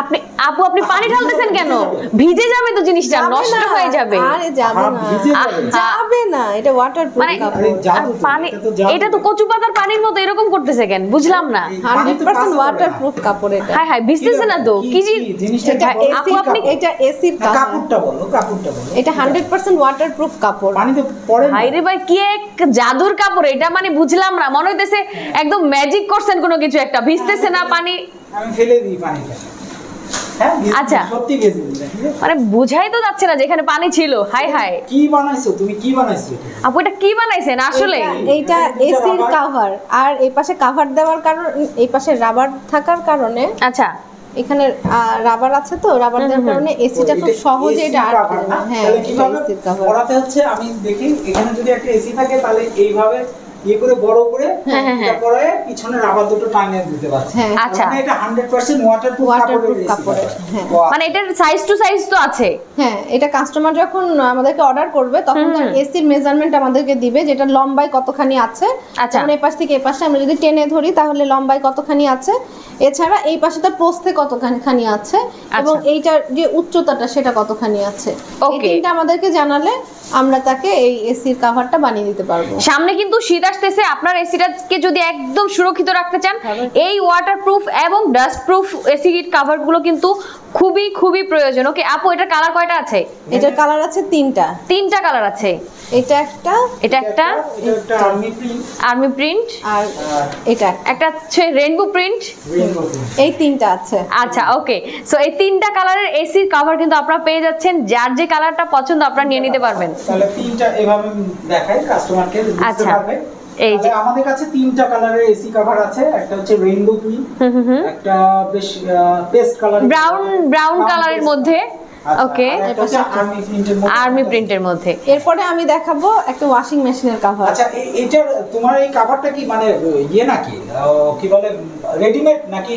আপনি আপু আপনি পানি ঢালতেছেন কেন? ভিজে যাবে তো, জিনিসটা নষ্ট হয়ে যাবে। আরে যাবে না, যাবে না, এটা ওয়াটারপ্রুফ মানে কাপড়। পানি, এটা তো কচু পাতার পানির মতো এরকম করতেছে কেন, বুঝলাম না। 100% ওয়াটারপ্রুফ কাপড় এটা। হাই হাই, ভিজতেছে না তো কি জিনিসটা? আপু আপনি এটা এসির কাপড়টা বলো, কাপড়টা বলো। এটা 100% ওয়াটারপ্রুফ কাপড়। পানিতে পড়ে না। হাই রে ভাই, কি এক জাদুর কাপড় এটা, মানে বুঝলাম না, মনে হইতেছে একদম ম্যাজিক করছেন কোনো কিছু একটা, ভিজতেছে না পানি। আমি ফেলে দিই পানিটা। হ্যাঁ আচ্ছা, সত্যি ভেজে দিই। মানে বুঝাই তো যাচ্ছে না যেখানে পানি ছিল। হাই হাই, কি বানাইছো তুমি? কি বানাইছো আপু এটা কি বানাইছেন আসলে? এইটা এসির কভার, আর এই পাশে কভার দেওয়ার কারণে, এই পাশে রাবার থাকার কারণে, আচ্ছা এখানে রাবার আছে তো, রাবার দেওয়ার কারণে এসিটা খুব সহজে এটা আটকে না। হ্যাঁ, এটা এসির কভার। ওরাতে হচ্ছে আমি দেখি এখানে যদি একটা এসি থাকে তাহলে এইভাবে ইয়ে করে বড় করে তারপরে পিছনে রাবার দুটো টানিয়ে দিতে পারছি। আচ্ছা, মানে এটা 100% ওয়াটারপ্রুফ কাপড়ের। মানে এটার সাইজ টু সাইজ তো আছে। হ্যাঁ, এটা কাস্টমার যখন আমাদেরকে অর্ডার করবে তখন তার এসির মেজারমেন্ট আমাদেরকে দিবে, যেটা লম্বায় কতখানি আছে। যেমন এই পাশ থেকে এই পাশে আমরা যদি টেনে ধরি তাহলে লম্বায় কতখানি আছে, এছাড়া এই পাশে তার প্রস্থে কতখানি আছে, এবং এইটার যে উচ্চতাটা সেটা কতখানি আছে। এই তিনটা আমাদেরকে জানালে আমরা তাকে এই এসির কভারটা বানিয়ে দিতে পারবো। সামনে কিন্তু শীত আসতেছে, আপনার এসিটাকে যদি একদম সুরক্ষিত রাখতে চান, এই ওয়াটারপ্রুফ এবং ডাস্ট প্রুফ এসি কভার গুলো কিন্তু খুবই খুবই প্রয়োজন। ওকে আপু, এটার কালার কয়টা আছে? এটার কালার আছে তিনটা কালার আছে। এটা একটা, এটা একটা আর্মি প্রিন্ট, আর এটা একটা হচ্ছে রেইনবো প্রিন্ট। এই তিনটা আছে। আচ্ছা ওকে, সো এই তিনটা কালারের এসির কভার কিন্তু আপনারা পেয়ে যাচ্ছেন। যার যে কালারটা পছন্দ আপনারা নিয়ে নিতে পারবেন। তাহলে তিনটা এভাবে দেখাই কাস্টমারকে বুঝতে পারবে। এই যে আমাদের কাছে তিনটা কালারের এসি কভার আছে, একটা হচ্ছে রেইনবো প্রিন্ট, একটা বেশ পেস্ট কালার, ব্রাউন কালারের মধ্যে। ওকে, আর্মি প্রিন্টের মধ্যে। এরপরে আমি দেখাবো একটা ওয়াশিং মেশিনের কভার। আচ্ছা, এইটার তোমার এই কভারটা কি মানে ইয়ে নাকি, কি বলে, রেডিমেড নাকি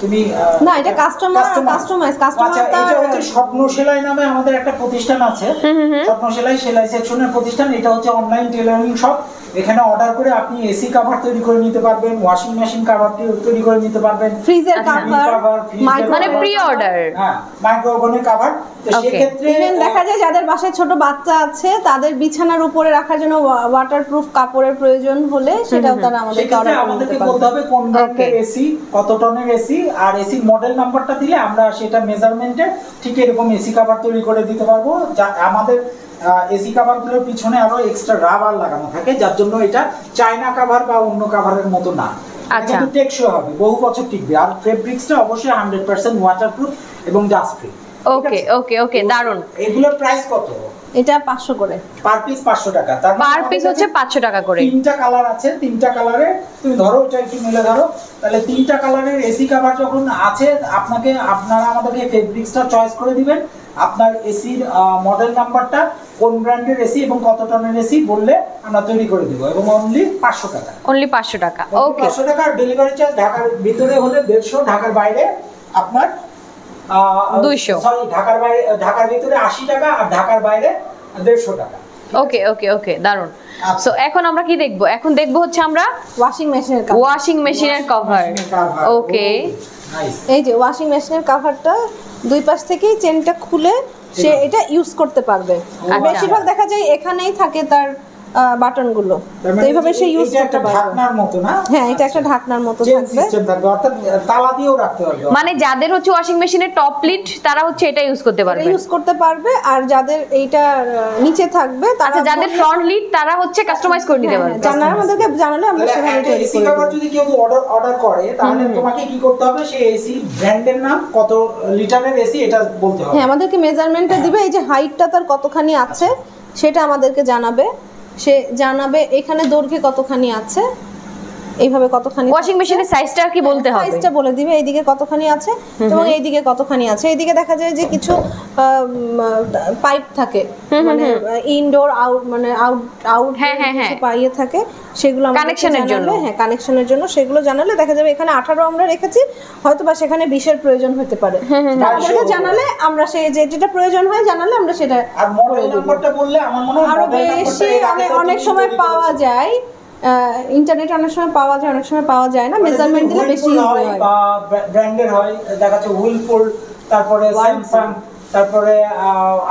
তুমি? না, এটা কাস্টমাইজ। আচ্ছা, এটা হচ্ছে স্বপ্ন সেলাই নামে আমাদের একটা প্রতিষ্ঠান আছে, স্বপ্ন সেলাই সেকশনের প্রতিষ্ঠান। এটা হচ্ছে অনলাইন টেলারিং শপ। এখানে অর্ডার করে আপনি এসি কভার তৈরি করে নিতে পারবেন, ওয়াশিং মেশিন কভার তৈরি করে নিতে পারবেন, ফ্রিজের কভার, মানে প্রি অর্ডার, হ্যাঁ, মাইক্রো ওভেনের কভার। তো সেই ক্ষেত্রে ইভেন দেখা যায় যাদের বাসায় ছোট বাচ্চা আছে তাদের বিছানার উপরে রাখার জন্য ওয়াটারপ্রুফ কাপড়ের প্রয়োজন হলে সেটাও তারা আমাদেরকে অর্ডার করতে পারবে। বলতে হবে কোন ব্র্যান্ডের এসি, কত টনের এসি, আর এসি মডেল নাম্বারটা দিলে আমরা সেটা মেজারমেন্টে ঠিক এরকম এসি কভার তৈরি করে দিতে পারবো। যা আমাদের এসি কভারগুলোর পিছনে আরো এক্সট্রা রাবার লাগানো থাকে, যার জন্য এটা চায়না কভার বা অন্য কভারের মতো না। আচ্ছা, কিন্তু টেকসই হবে, বহু বছর টিকবে। আর ফেব্রিক্সটা অবশ্যই 100% ওয়াটারপ্রুফ এবং ডাস্ট ফ্রি। ওকে ওকে ওকে, দারুন। এগুলোর প্রাইস কত? এটা 500 করে পার পিস, 500 টাকা। তার পার পিস হচ্ছে 500 টাকা করে। তিনটা কালার আছে, তিনটা কালারে তুমি ধরো, এটা একটু মেলে ধরো, তাহলে তিনটা কালারের এসি কভার যখন আছে আপনারা আমাদেরকে ফেব্রিক্সটা চয়েস করে দিবেন, আপনার এসির মডেল নাম্বারটা, কোন ব্র্যান্ডের এসি এবং কত টনের এসি বললে আমরা তৈরি করে দেব, এবং অনলি 500 টাকা। অনলি 500 টাকা। ওকে, 500 টাকা। ডেলিভারি চার্জ ঢাকার ভিতরে হলে 150, ঢাকার বাইরে আপনার 200। সরি, ঢাকার ভিতরে 80 টাকা, আর ঢাকার বাইরে 150 টাকা। ওকে ওকে ওকে, দারুন। সো এখন আমরা কি দেখবো? এখন দেখবো হচ্ছে আমরা ওয়াশিং মেশিনের কভার। ওকে, এই যে ওয়াশিং মেশিনের কভারটা দুই পাশ থেকেই চেনটা খুলে সে এটা ইউজ করতে পারবে। বেশিরভাগ দেখা যায় এখানেই থাকে তার বাটনগুলো, তো এইভাবে সে ইউজ করতে পারবে। ঢাকনার মতো না? হ্যাঁ, এটা একটা ঢাকনার মতো থাকবে, অর্থাৎ তালা দিয়েও রাখতে পারবে। মানে যাদের হচ্ছে ওয়াশিং মেশিনের টপ লিড তারা হচ্ছে এটা ইউজ করতে পারবে, আর যাদের এইটা নিচে থাকবে, আচ্ছা, যাদের ফ্রন্ট লিড তারা হচ্ছে কাস্টমাইজ করে নিতে পারবে। জানার আমাদেরকে জানালে আমরা সেভাবে তৈরি এসি কভার যদি কেউ অর্ডার করে তাহলে তোমাকে কি করতে হবে? সেই এসি ব্র্যান্ডের নাম, কত লিটারের এসি এটা বলতে হবে। হ্যাঁ, আমাদেরকে মেজারমেন্টটা দিবে, এই যে হাইটটা তার কতখানি আছে সেটা আমাদেরকে জানাবে। সে জানাবে এখানে দৈর্ঘ্যে কতখানি আছে, এইভাবে কতখানি। ওয়াশিং মেশিনের সাইজটা কি বলতে হবে? সাইজটা বলে দিবে, এইদিকে কতখানি আছে এবং এইদিকে কতখানি আছে। এইদিকে দেখা যায় যে কিছু পাইপ থাকে, মানে ইনডোর আউট, মানে আউট কিছু পাইয়ে থাকে, সেগুলো কানেকশনের জন্য। হ্যাঁ, কানেকশনের জন্য সেগুলো জানালে দেখা যাবে এখানে 18 আমরা রেখেছি, হয়তো বা সেখানে 20-এর প্রয়োজন হতে পারে। আমাদেরকে জানালে আমরা সেই যেটা প্রয়োজন হয় জানালে আমরা সেটা। আর মডেল নাম্বারটা বললে আমার মনে হয় আরো বেশি অনেক সময় পাওয়া যায় ইন্টারনেট অনেক সময় পাওয়া যায়, অনেক সময় পাওয়া যায় না, মেজারমেন্ট দিলে বেশি ইজি হয়। বা ব্র্যান্ডের হয়, দেখা যাচ্ছে হুইলপুল, তারপরে স্যামসাং, তারপরে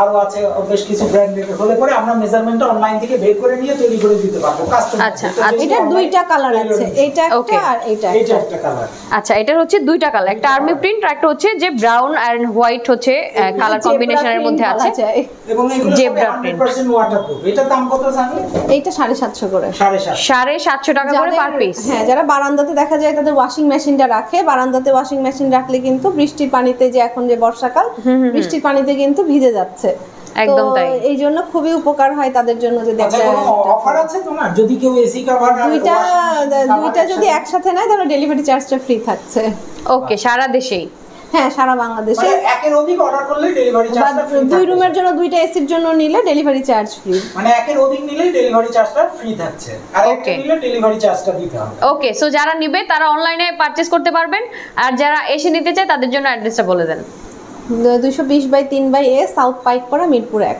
আরো আছে বেশ কিছু ব্র্যান্ডের হলে পরে আমরা মেজারমেন্টটা অনলাইন থেকে বের করে নিয়ে তৈরি করে দিতে পারবো কাস্টমার। আচ্ছা, এটা দুইটা কালার আছে, এটা একটা আর এটা একটা কালার। আচ্ছা, এটার হচ্ছে দুইটা কালার, একটা আর্মি প্রিন্ট আর একটা হচ্ছে যে ব্রাউন এন্ড হোয়াইট হচ্ছে কালার কম্বিনেশনের মধ্যে আছে, এবং এগুলো জেব্রা প্রিন্ট। 100% ওয়াটারপ্রুফ। এটার দাম কত জানেন? এইটা 750 করে, 750 টাকা করে পার পিস। হ্যাঁ, যারা বারান্দাতে দেখা যায় তাদের ওয়াশিং মেশিনটা রাখে, বারান্দাতে ওয়াশিং মেশিন রাখলে কিন্তু বৃষ্টির পানিতে, যে এখন যে বর্ষাকাল, বৃষ্টির পানিতে কিন্তু ভিজে যাচ্ছে, একদম তাই। এই জন্য খুবই উপকার হয় তাদের জন্য যদি আচ্ছা, কোনো অফার আছে তোমার? যদি কেউ এসি কভার দুইটা যদি একসাথে নেয় তাহলে ডেলিভারি চার্জটা ফ্রি থাকছে। ওকে, সারা দেশেই? হ্যাঁ, সারা বাংলাদেশে। মানে একের অধিক অর্ডার করলে ডেলিভারি চার্জটা ফ্রি। দুই রুমের জন্য, দুইটা এসির জন্য নিলে ডেলিভারি চার্জ ফ্রি। মানে একের অধিক নিলে ডেলিভারি চার্জটা ফ্রি থাকছে, আর একটা নিলে ডেলিভারি চার্জটা দিতে হবে। ওকে, সো যারা নিবে তারা অনলাইনে পারচেজ করতে পারবেন, আর যারা এসে নিতে চায় তাদের জন্য অ্যাড্রেসটা বলে দেন। 220/3/A south Paikpara, Mirpur 1।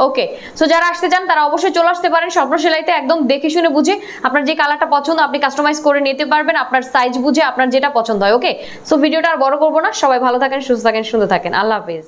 ওকে, সো যারা আসতে চান তারা অবশ্যই চলে আসতে পারেন স্বপ্ন সেলাইতে, একদম দেখে শুনে বুঝে আপনার যে কালারটা পছন্দ আপনি কাস্টমাইজ করে নিতে পারবেন, আপনার সাইজ বুঝে আপনার যেটা পছন্দ হয়। ওকে, সো ভিডিওটা আর বড় করবো না, সবাই ভালো থাকেন, সুস্থ থাকেন, সুন্দর থাকেন, আল্লাহ হাফেজ।